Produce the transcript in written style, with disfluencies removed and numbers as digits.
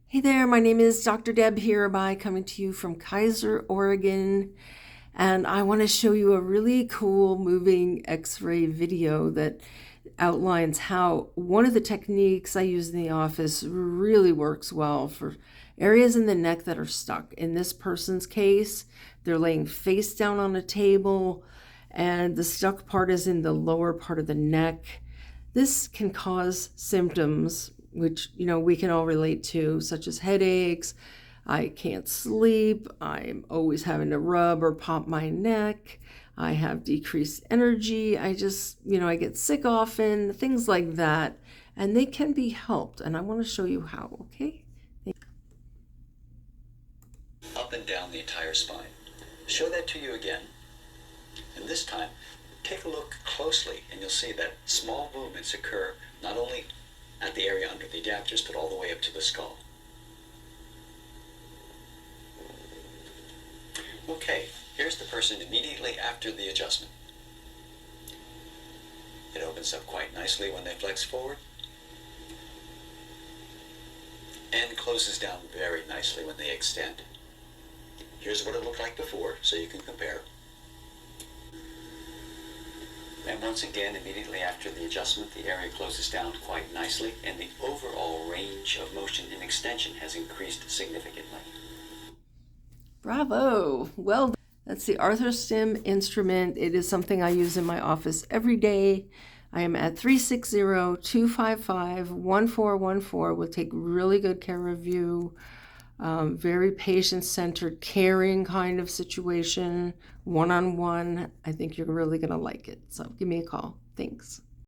Hey there, my name is Dr. Deb Hereby, coming to you from Kaiser, Oregon, and I want to show you a really cool moving x-ray video that outlines how one of the techniques I use in the office really works well for areas in the neck that are stuck. In this person's case, they're laying face down on a table and the stuck part is in the lower part of the neck. This can cause symptoms which we can all relate to, such as headaches. I can't sleep. I'm always having to rub or pop my neck. I have decreased energy. I get sick often, things like that. And they can be helped. And I want to show you how, okay? Up and down the entire spine. Show that to you again. And this time, take a look closely and you'll see that small movements occur not only at the area under the adapters, but all the way up to the skull. Okay, here's the person immediately after the adjustment. It opens up quite nicely when they flex forward, and closes down very nicely when they extend. Here's what it looked like before, so you can compare. And once again, immediately after the adjustment, the area closes down quite nicely, and the overall range of motion and extension has increased significantly. Bravo! Well, that's the Arthrostim instrument. It is something I use in my office every day. I am at 360-255-1414. We'll take really good care of you. Very patient-centered, caring kind of situation, one-on-one. I think you're really going to like it. So give me a call. Thanks.